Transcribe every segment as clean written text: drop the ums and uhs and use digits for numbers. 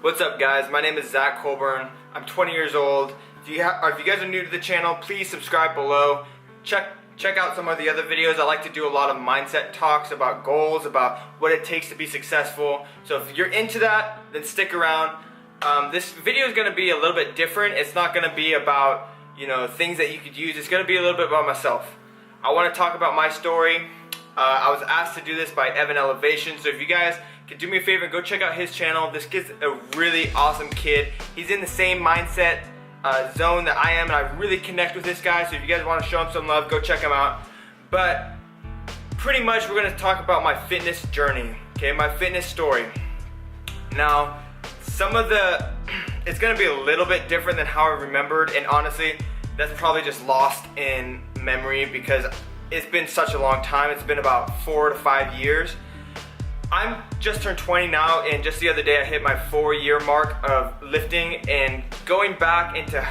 What's up, guys? My name is Zach Colburn. I'm 20 years old. If you guys are new to the channel, please subscribe below. Check out some of the other videos. I like to do a lot of mindset talks about goals, about what it takes to be successful. So if you're into that, then stick around. This video is going to be a little bit different. It's not going to be about, things that you could use. It's going to be a little bit about myself. I want to talk about my story. I was asked to do this by Evan Elevation, so if you guys could do me a favor and go check out his channel. This kid's a really awesome kid. He's in the same mindset zone that I am, and I really connect with this guy, so if you guys want to show him some love, go check him out. But pretty much we're going to talk about my fitness journey, okay, my fitness story. Now, it's going to be a little bit different than how I remembered, and honestly, that's probably just lost in memory because it's been such a long time. It's been about 4 to 5 years. I'm just turned 20 now, and just the other day I hit my 4-year mark of lifting, and going back into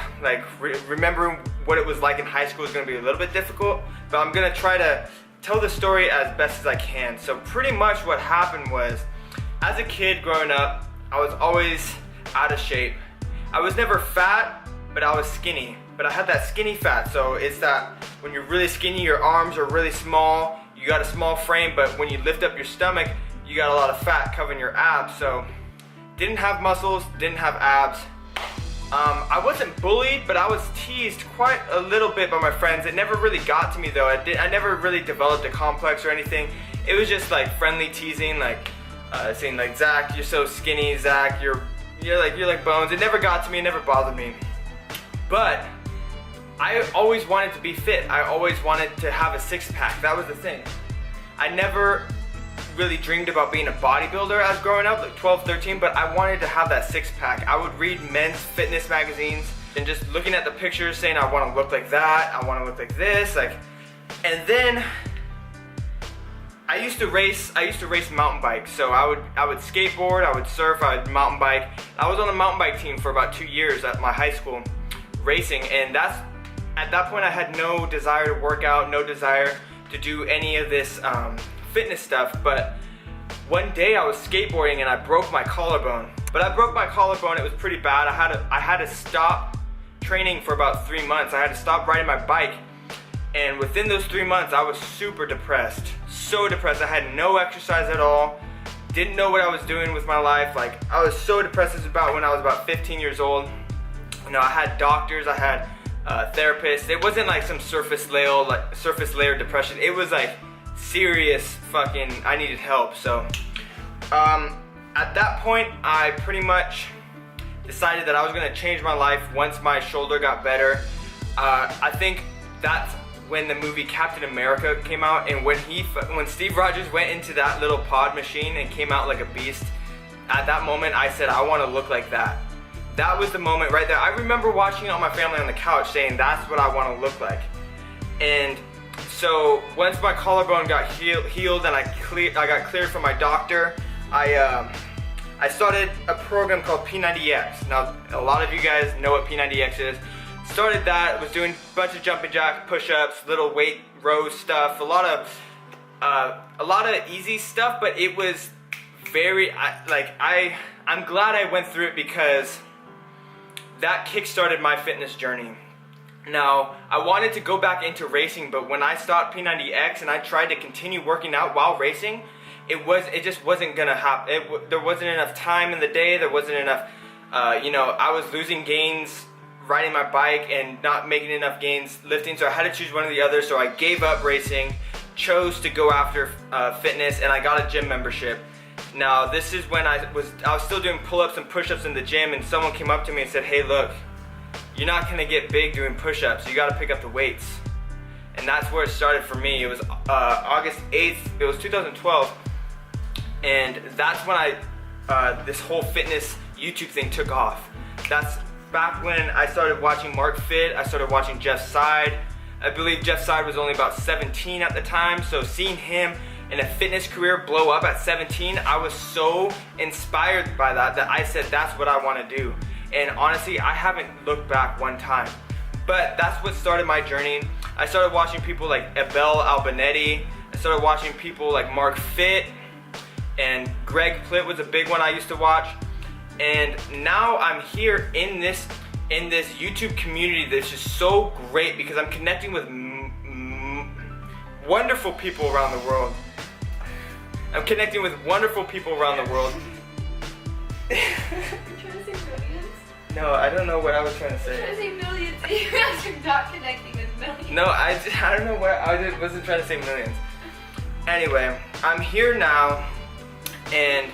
remembering what it was like in high school is going to be a little bit difficult, but I'm going to try to tell the story as best as I can. So pretty much what happened was, as a kid growing up, I was always out of shape. I was never fat, but I was skinny. But I had that skinny fat, so it's that when you're really skinny, your arms are really small, you got a small frame, but when you lift up your stomach, you got a lot of fat covering your abs. So didn't have muscles, didn't have abs. I wasn't bullied, but I was teased quite a little bit by my friends. It never really got to me though. I never really developed a complex or anything. It was just like friendly teasing, like saying like, Zach, you're so skinny, Zach, you're like bones. It never got to me, it never bothered me. But I always wanted to be fit. I always wanted to have a six-pack. That was the thing. I never really dreamed about being a bodybuilder as growing up, like 12, 13, but I wanted to have that six-pack. I would read men's fitness magazines and just looking at the pictures saying I want to look like that, I want to look like this, and then I used to race mountain bikes. So I would skateboard, I would surf, I would mountain bike. I was on the mountain bike team for about 2 years at my high school racing, and at that point I had no desire to work out, no desire to do any of this fitness stuff. But one day I was skateboarding and I broke my collarbone. But I broke my collarbone, it was pretty bad. I had to stop training for about 3 months. I had to stop riding my bike, and within those 3 months I was super depressed, so depressed. I had no exercise at all, didn't know what I was doing with my life. Like, I was so depressed. This was about when I was about 15 years old. I had doctors, I had therapists. It wasn't like some surface layer depression. It was like serious fucking, I needed help. So at that point I pretty much decided that I was gonna change my life once my shoulder got better. I think that's when the movie Captain America came out, and when Steve Rogers went into that little pod machine and came out like a beast, at that moment I said, I want to look like that. That was the moment right there. I remember watching it on my family on the couch saying, that's what I want to look like. And so once my collarbone got healed and I got cleared from my doctor, I started a program called P90X. Now, a lot of you guys know what P90X is. Started that, was doing a bunch of jumping jacks, push-ups, little weight row stuff, a lot of easy stuff, but it was I'm glad I went through it because that kick-started my fitness journey. Now, I wanted to go back into racing, but when I stopped P90X and I tried to continue working out while racing, it just wasn't gonna happen. There wasn't enough time in the day, there wasn't enough, I was losing gains riding my bike and not making enough gains lifting, so I had to choose one or the other. So I gave up racing, chose to go after fitness, and I got a gym membership. Now, this is when I was still doing pull-ups and push-ups in the gym, and someone came up to me and said, hey, look, you're not gonna get big doing push-ups, you gotta pick up the weights. And that's where it started for me. It was August 8th, it was 2012, and that's when this whole fitness YouTube thing took off. That's back when I started watching Mark Fit, I started watching Jeff Side. I believe Jeff Side was only about 17 at the time, so seeing him in a fitness career blow up at 17, I was so inspired by that I said, that's what I want to do. And honestly, I haven't looked back one time. But that's what started my journey. I started watching people like Abel Albanetti. I started watching people like Mark Fit, and Greg Plitt was a big one I used to watch. And now I'm here in this YouTube community that's just so great because I'm connecting with wonderful people around the world. I'm connecting with wonderful people around the world. You're trying to say millions? No, I don't know what I was trying to say. You're trying to say millions and you guys are not connecting with millions. No, I don't know what I wasn't trying to say millions. Anyway, I'm here now, and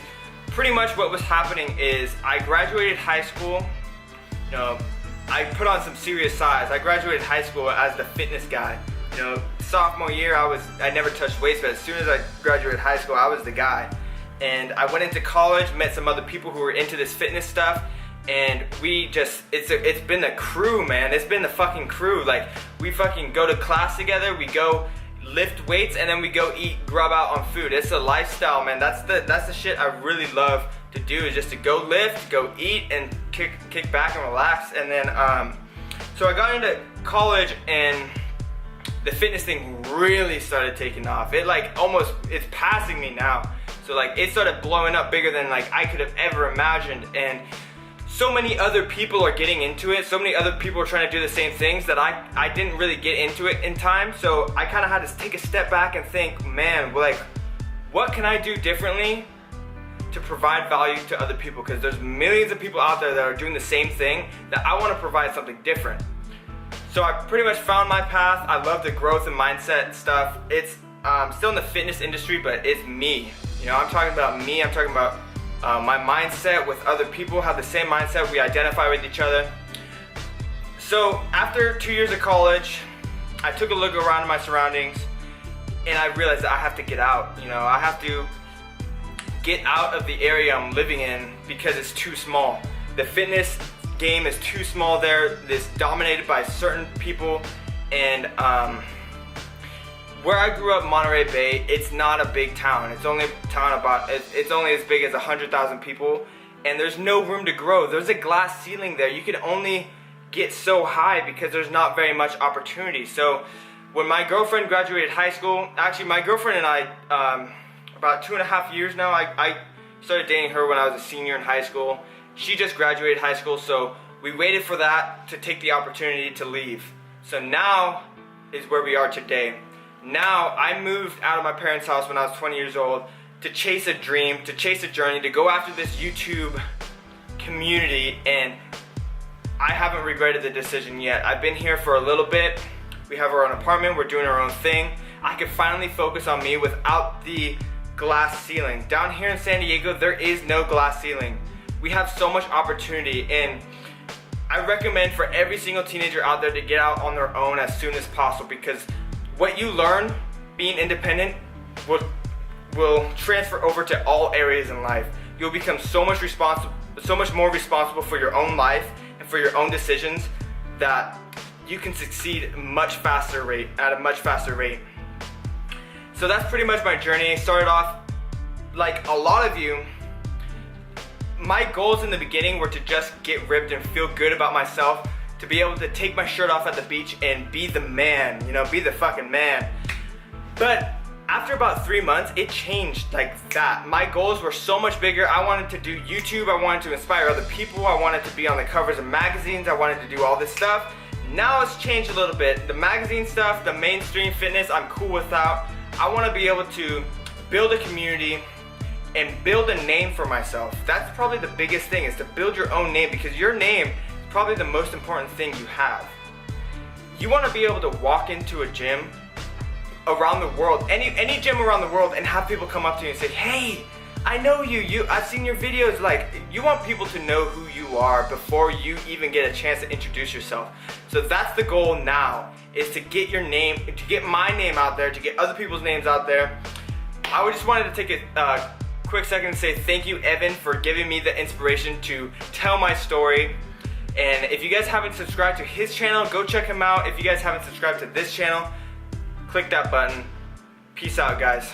pretty much what was happening is I graduated high school. You know, I put on some serious size. I graduated high school as the fitness guy. You know, sophomore year I never touched weights, but as soon as I graduated high school, I was the guy. And I went into college, met some other people who were into this fitness stuff, and it's been the crew, man. It's been the fucking crew. Like, we fucking go to class together, we go lift weights, and then we go eat grub out on food. It's a lifestyle, man. That's the shit I really love to do, is just to go lift, go eat, and kick back and relax. And then so I got into college, and the fitness thing really started taking off. It's passing me now. So like, it started blowing up bigger than like I could have ever imagined, and so many other people are getting into it. So many other people are trying to do the same things that I didn't really get into it in time. So I kind of had to take a step back and think, man, like, what can I do differently to provide value to other people? Because there's millions of people out there that are doing the same thing, that I want to provide something different. So I pretty much found my path. I love the growth and mindset stuff. It's still in the fitness industry, but it's me. You know, I'm talking about me. I'm talking about my mindset with other people, have the same mindset. We identify with each other. So after 2 years of college, I took a look around my surroundings, and I realized that I have to get out. You know, I have to get out of the area I'm living in because it's too small. The fitness game is too small there. It's dominated by certain people, and where I grew up, Monterey Bay, it's not a big town. It's only a town it's only as big as 100,000 people, and there's no room to grow. There's a glass ceiling there. You can only get so high because there's not very much opportunity. So when my girlfriend graduated high school, actually my girlfriend and I, about 2.5 years now, I started dating her when I was a senior in high school. She just graduated high school, so we waited for that to take the opportunity to leave. So now is where we are today. Now, I moved out of my parents' house when I was 20 years old to chase a dream, to chase a journey, to go after this YouTube community, and I haven't regretted the decision yet. I've been here for a little bit. We have our own apartment, we're doing our own thing. I can finally focus on me without the glass ceiling. Down here in San Diego, there is no glass ceiling. We have so much opportunity, and I recommend for every single teenager out there to get out on their own as soon as possible, because what you learn being independent will transfer over to all areas in life. You'll become so much more responsible for your own life and for your own decisions, that you can succeed at a much faster rate. So that's pretty much my journey. Started off like a lot of you. My goals in the beginning were to just get ripped and feel good about myself, to be able to take my shirt off at the beach and be the man, you know, be the fucking man. But after about 3 months, it changed like that. My goals were so much bigger. I wanted to do YouTube, I wanted to inspire other people, I wanted to be on the covers of magazines, I wanted to do all this stuff. Now it's changed a little bit. The magazine stuff, the mainstream fitness, I'm cool without. I want to be able to build a community and build a name for myself. That's probably the biggest thing, is to build your own name, because your name probably the most important thing you have. You want to be able to walk into a gym around the world, any gym around the world, and have people come up to you and say, hey, I know you, I've seen your videos. Like, you want people to know who you are before you even get a chance to introduce yourself. So that's the goal now, is to get your name, to get my name out there, to get other people's names out there. I just wanted to take a quick second to say thank you, Evan, for giving me the inspiration to tell my story. And if you guys haven't subscribed to his channel, go check him out. If you guys haven't subscribed to this channel, click that button. Peace out, guys.